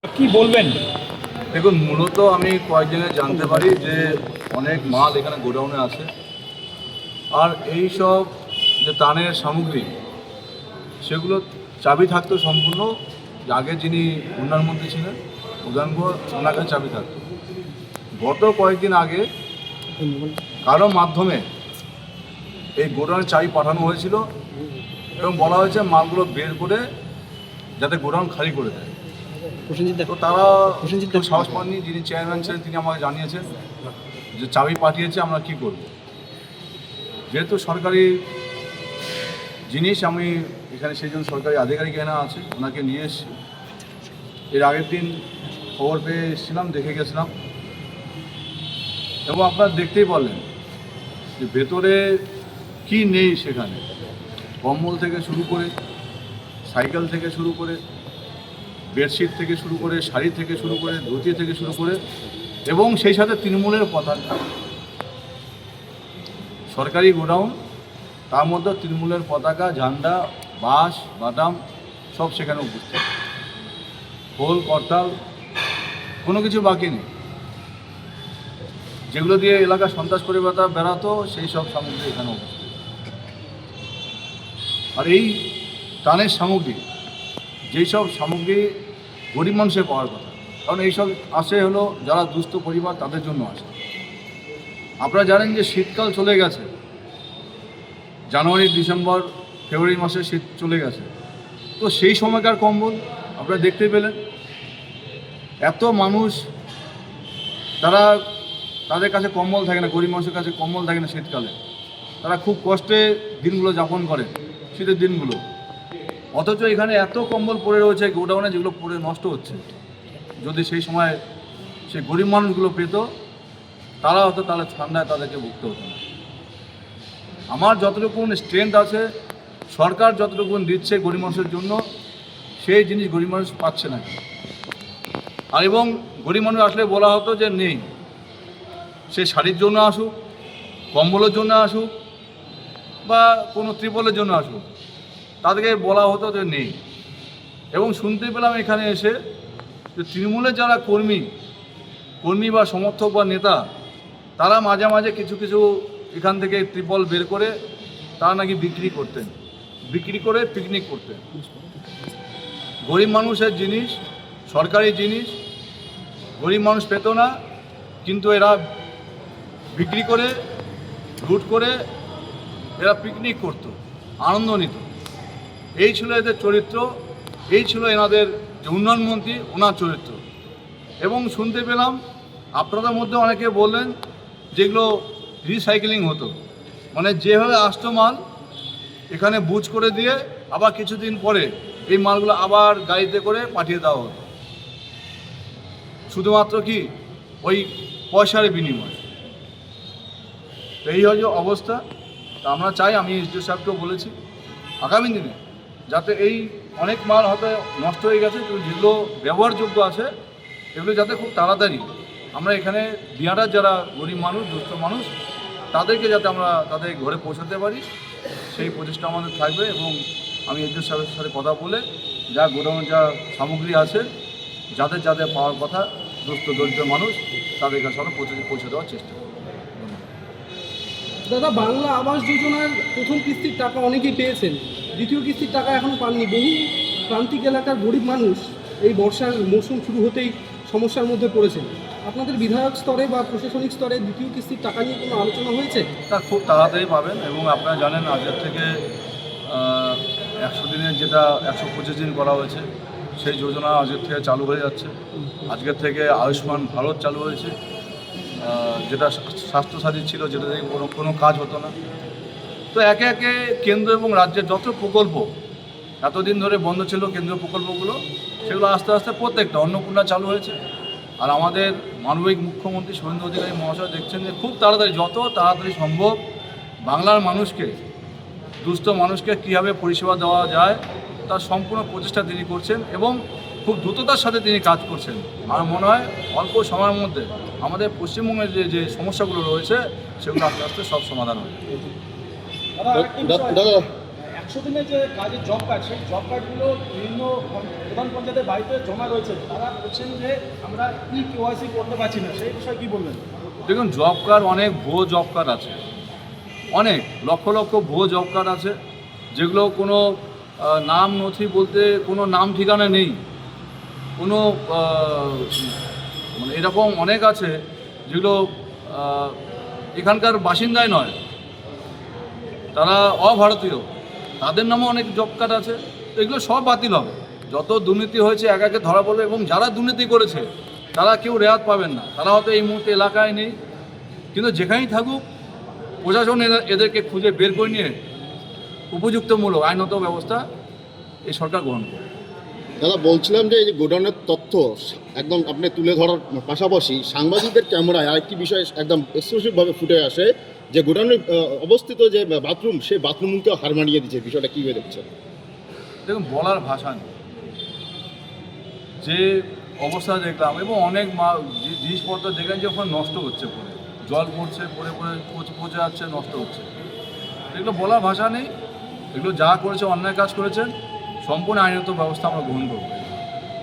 কি বলবেন? দেখুন, মূলত আমি কয়েকজনে জানতে পারি যে অনেক মাল এখানে গোডাউনে আছে, আর এই সব যে ত্রাণের সামগ্রী সেগুলো চাবি থাকতো সম্পূর্ণ আগে যিনি উন্নয়নমন্ত্রী ছিলেন উদয়নপুর, ওনার কাছে চাবি থাকতো। গত কয়েকদিন আগে কারো মাধ্যমে এই গোডাউনের চাবি পাঠানো হয়েছিল এবং বলা হয়েছে মালগুলো বের করে যাতে গোডাউন খালি করে দেয়। তো তারা কেউ সাহস পাননি, যিনি চেয়ারম্যান ছিলেন তিনি আমাকে জানিয়েছেন যে চাবি পাঠিয়েছে, আমরা কি করব। যেহেতু সরকারি জিনিস, আমি এখানে সেই জন্য সরকারি আধিকারিক এখানে আছে, ওনাকে নিয়ে এসেছি। এর আগের দিন খবর পেয়ে এসেছিলাম, দেখে গেছিলাম, এবং আপনারা দেখতেই পারলেন যে ভেতরে কি নেই সেখানে। কম্বল থেকে শুরু করে, সাইকেল থেকে শুরু করে, বেডশিট থেকে শুরু করে, শাড়ি থেকে শুরু করে, ধুতি থেকে শুরু করে, এবং সেই সাথে তৃণমূলের পতাকা। সরকারি গোডাউন, তার মধ্যে তৃণমূলের পতাকা, ঝান্ডা, বাঁশ, বাদাম সব সেখানে উপস্থিত। খোল, করতাল কোনো কিছু বাকি নেই। যেগুলো দিয়ে এলাকা সন্ত্রাস পরিবেতা বেড়াতো সেই সব সামগ্রী এখানে উপস্থিত। আর এই ত্রাণের সামগ্রী, যেই সব সামগ্রী গরিব মানুষের পাওয়ার কথা, কারণ এইসব আসে হলো যারা দুস্থ পরিবার তাদের জন্য আসে। আপনারা জানেন যে শীতকাল চলে গেছে, জানুয়ারি, ডিসেম্বর, ফেব্রুয়ারি মাসে শীত চলে গেছে। তো সেই সময়কার কম্বল আপনারা দেখতে পেলেন, এত মানুষ তাদের কাছে কম্বল থাকে না, গরিব মানুষের কাছে কম্বল থাকে না শীতকালে। তারা খুব কষ্টে দিনগুলো যাপন করে, শীতের দিনগুলো। অথচ এখানে এত কম্বল পড়ে রয়েছে গোডাউনে, যেগুলো পড়ে নষ্ট হচ্ছে। যদি সেই সময় সেই গরিব মানুষগুলো পেত, তারা হয়তো তাহলে ঠান্ডায় তাদেরকে ভুগতে হতো না। আমার যতটুকু স্ট্রেংথ আছে, সরকার যতটুকু দিচ্ছে গরিব মানুষের জন্য, সেই জিনিস গরিব মানুষ পাচ্ছে না। আর এবং গরিব মানুষ আসলে বলা হতো যে নেই, সে শাড়ির জন্য আসুক, কম্বলের জন্য আসুক, বা কোনো ত্রিপলের জন্য আসুক, তাদেরকে বলা হতো যে নেই। এবং শুনতে পেলাম এখানে এসে যে তৃণমূলের যারা কর্মী বা সমর্থক বা নেতা, তারা মাঝে মাঝে কিছু কিছু এখান থেকে ত্রিপল বের করে তারা নাকি বিক্রি করে পিকনিক করতেন। গরিব মানুষের জিনিস, সরকারি জিনিস গরিব মানুষ পেত না, কিন্তু এরা বিক্রি করে, লুট করে এরা পিকনিক করত, আনন্দ নিত। এই ছিল এদের চরিত্র, এই ছিল এনাদের যে উন্নয়নমন্ত্রী, ওনার চরিত্র। এবং শুনতে পেলাম আপনাদের মধ্যে অনেকে বললেন যেগুলো রিসাইকেলিং হতো, মানে যেভাবে আসতো মাল এখানে বুঝ করে দিয়ে আবার কিছুদিন পরে এই মালগুলো আবার গাড়িতে করে পাঠিয়ে দেওয়া হতো, শুধুমাত্র কি ওই পয়সার বিনিময়ে। তো এই হচ্ছে অবস্থা। তা আমরা চাই, আমি এসডিও সাহেবকেও বলেছি, আগামী দিনে যাতে এই অনেক মাল হয়তো নষ্ট হয়ে গেছে, যেগুলো ব্যবহারযোগ্য আছে, এগুলো যাতে খুব তাড়াতাড়ি আমরা এখানে বিহারের যারা গরিব মানুষ, দুস্থ মানুষ, তাদেরকে যাতে আমরা তাদের ঘরে পৌঁছাতে পারি, সেই প্রচেষ্টা আমাদের থাকবে। এবং আমি এসডিও সাহেবের সাথে কথা বলে যা গোডাউনের যা সামগ্রী আছে, যাদের যাদের পাওয়ার কথা, দুস্থ দরিদ্র মানুষ, তাদের কাছে আমরা পৌঁছে দেওয়ার চেষ্টা করব। দাদা, বাংলা আবাস যোজনার প্রথম কিস্তির টাকা অনেকেই পেয়েছেন, দ্বিতীয় কিস্তির টাকা এখনও পাননি। বহু প্রান্তিক এলাকার গরিব মানুষ এই বর্ষার মৌসুম শুরু হতেই সমস্যার মধ্যে পড়েছেন। আপনাদের বিধায়ক স্তরে বা প্রশাসনিক স্তরে দ্বিতীয় কিস্তির টাকা নিয়ে কোনো আলোচনা হয়েছে? তা খুব তাড়াতাড়ি পাবেন। এবং আপনারা জানেন আজকের থেকে 100 দিনের যেটা 125 দিন করা হয়েছে, সেই যোজনা আজকের থেকে চালু হয়ে যাচ্ছে। আজকের থেকে আয়ুষ্মান ভারত চালু হয়েছে, যেটা স্বাস্থ্যসাথী ছিল, যেটা থেকে কোনো কাজ হতো না। তো একে একে কেন্দ্র এবং রাজ্যের যত প্রকল্প এতদিন ধরে বন্ধ ছিল, কেন্দ্রীয় প্রকল্পগুলো, সেগুলো আস্তে আস্তে প্রত্যেকটা, অন্নপূর্ণা চালু হয়েছে। আর আমাদের মানবিক মুখ্যমন্ত্রী শুভেন্দু অধিকারী মহাশয় দেখছেন যে খুব তাড়াতাড়ি, যত তাড়াতাড়ি সম্ভব বাংলার মানুষকে, দুস্থ মানুষকে কীভাবে পরিষেবা দেওয়া যায় তার সম্পূর্ণ প্রচেষ্টা তিনি করছেন, এবং খুব দ্রুততার সাথে তিনি কাজ করছেন। আমার মনে হয় অল্প সময়ের মধ্যে আমাদের পশ্চিমবঙ্গের যে সমস্যাগুলো রয়েছে, সেগুলো আস্তে আস্তে সব সমাধান হবে। দাদা, 100 দিনের যে কাজের জব কার্ড, সেই জব কার্ডগুলো বিভিন্ন প্রধান পঞ্চায়েতের বাড়িতে জমা রয়েছে। তারা বলছেন যে আমরা KYC করতে পারছি না, সেই বিষয়ে কী বলবেন? দেখুন, জব কার্ড অনেক ভুয়ো জব কার্ড আছে, অনেক লক্ষ লক্ষ ভুয়ো জব কার্ড আছে, যেগুলো কোনো নাম নথি বলতে কোনো নাম ঠিকানা নেই, কোনো মানে এরকম অনেক আছে যেগুলো এখানকার বাসিন্দাই নয়, তারা অভারতীয়, তাদের নামে অনেক জব কার্ড আছে। তো এগুলো সব বাতিল হবে। যত দুর্নীতি হয়েছে একে একে ধরা পড়বে, এবং যারা দুর্নীতি করেছে তারা কেউ রেহাত পাবেন না। তারা হয়তো এই মুহূর্তে এলাকায় নেই, কিন্তু যেখানেই থাকুক প্রশাসন এদেরকে খুঁজে বের করে নিয়ে উপযুক্তমূলক আইনত ব্যবস্থা এই সরকার গ্রহণ করবে। দাদা, বলছিলাম যে এই যে গোডাউনের তথ্য একদম আপনি তুলে ধরার পাশাপাশি সাংবাদিকদের ক্যামেরায় আরেকটি বিষয় একদম এক্সক্লুসিভভাবে ফুটে আসে, যে গোডাউনে অবস্থিত যে বাথরুম, সেই বাথরুমকেও হার মানিয়ে দিচ্ছে। বিষয়টা কীভাবে দেখছেন? দেখুন, বলার ভাষা নেই যে অবস্থা দেখলাম, এবং অনেক জিনিসপত্র দেখলেন যে ওখানে নষ্ট হচ্ছে, পড়ে জল পড়ছে, পড়ে পড়ে পচে যাচ্ছে, নষ্ট হচ্ছে। এগুলো বলার ভাষা নেই। এগুলো যা করেছে অন্যায় কাজ করেছেন, সম্পূর্ণ আইনত ব্যবস্থা আমরা গ্রহণ করবো।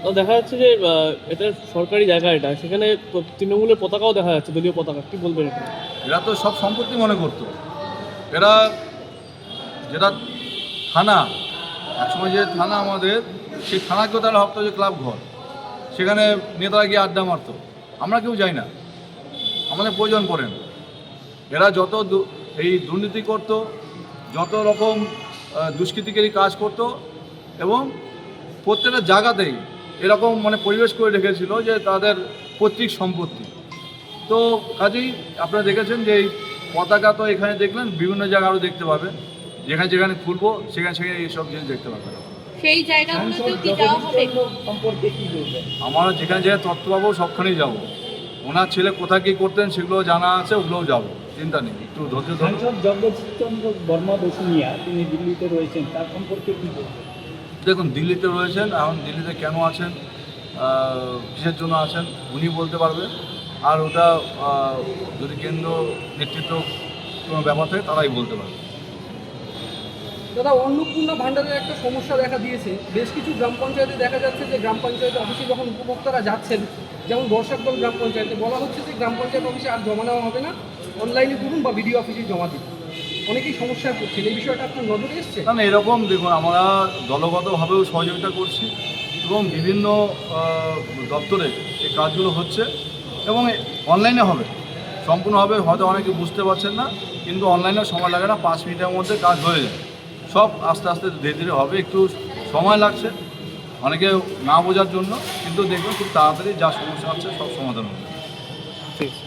তো দেখা যাচ্ছে যে এটা সরকারি জায়গা, এটা সেখানে তৃণমূলের পতাকাও দেখা যাচ্ছে, দলীয় পতাকা, কি বলবেন এটা? এরা তো সব সম্পত্তি মনে করতো। এরা যেটা থানা, একসময় যে থানা আমাদের, সেই থানাকেও তারা ভাবতো যে ক্লাব ঘর, সেখানে নেতারা গিয়ে আড্ডা মারতো। আমরা কেউ যাই না, আমাদের প্রয়োজন পড়ে না। এরা যত এই দুর্নীতি করত, যত রকম দুষ্কৃতিকারী কাজ করত, এবং প্রত্যেকটা জায়গাতেই এরকম মানে পরিবেশ করে রেখেছিল যে তাদের পৈতৃক সম্পত্তি। তো কাজেই আপনারা দেখেছেন যে এই পতাকা তো এখানে দেখলেন, বিভিন্ন জায়গায় আরও দেখতে পাবেন, যেখানে যেখানে খুলবো সেখানে সেখানে এইসব জিনিস দেখতে পাবেন। সেই জায়গাগুলোতেও কি যাওয়া হবে? সম্পর্কে কী বলবেন? আমরা যেখানে যেখানে তথ্য পাবো সবখানেই যাবো। ওনার ছেলে কোথায় কী করতেন সেগুলো জানা আছে, ওগুলোও যাবো, চিন্তা নেই, একটু ধৈর্য ধরুন। সাংসদ জগদীশচন্দ্র বর্মা বসুনিয়া তিনি দিল্লিতে রয়েছেন, তার সম্পর্কে কী বলবেন? দেখুন, দিল্লিতে রয়েছেন, এখন দিল্লিতে কেন আছেন, কিসের জন্য আছেন উনি বলতে পারবেন। আর ওটা যদি কেন্দ্র নেতৃত্ব কোনো ব্যাপার থাকে তারাই বলতে পারবে। দাদা, অন্নপূর্ণা ভাণ্ডারের একটা সমস্যা দেখা দিয়েছে। বেশ কিছু গ্রাম পঞ্চায়েতে দেখা যাচ্ছে যে গ্রাম পঞ্চায়েত অফিসে যখন উপভোক্তারা যাচ্ছেন, যেমন বর্ষাকদল গ্রাম পঞ্চায়েতে বলা হচ্ছে যে গ্রাম পঞ্চায়েত অফিসে আর জমা নেওয়া হবে না, অনলাইনে করুন বা বিডিও অফিসে জমা দিন। অনেকেই সমস্যায় পড়ছেন, এই বিষয়টা আপনার নজরে এসছে? না, এরকম দেখুন, আমরা দলগতভাবেও সহযোগিতা করছি, এবং বিভিন্ন দপ্তরে এই কাজগুলো হচ্ছে, এবং অনলাইনে হবে, সম্পূর্ণ হবে। হয়তো অনেকে বুঝতে পারছেন না, কিন্তু অনলাইনে সময় লাগে না, 5 মিনিটের মধ্যে কাজ হয়ে যায়। সব আস্তে আস্তে ধীরে ধীরে হবে, একটু সময় লাগছে অনেকে না বোঝার জন্য, কিন্তু দেখবেন খুব তাড়াতাড়ি যা সমস্যা আছে সব সমাধান হবে। ঠিক আছে।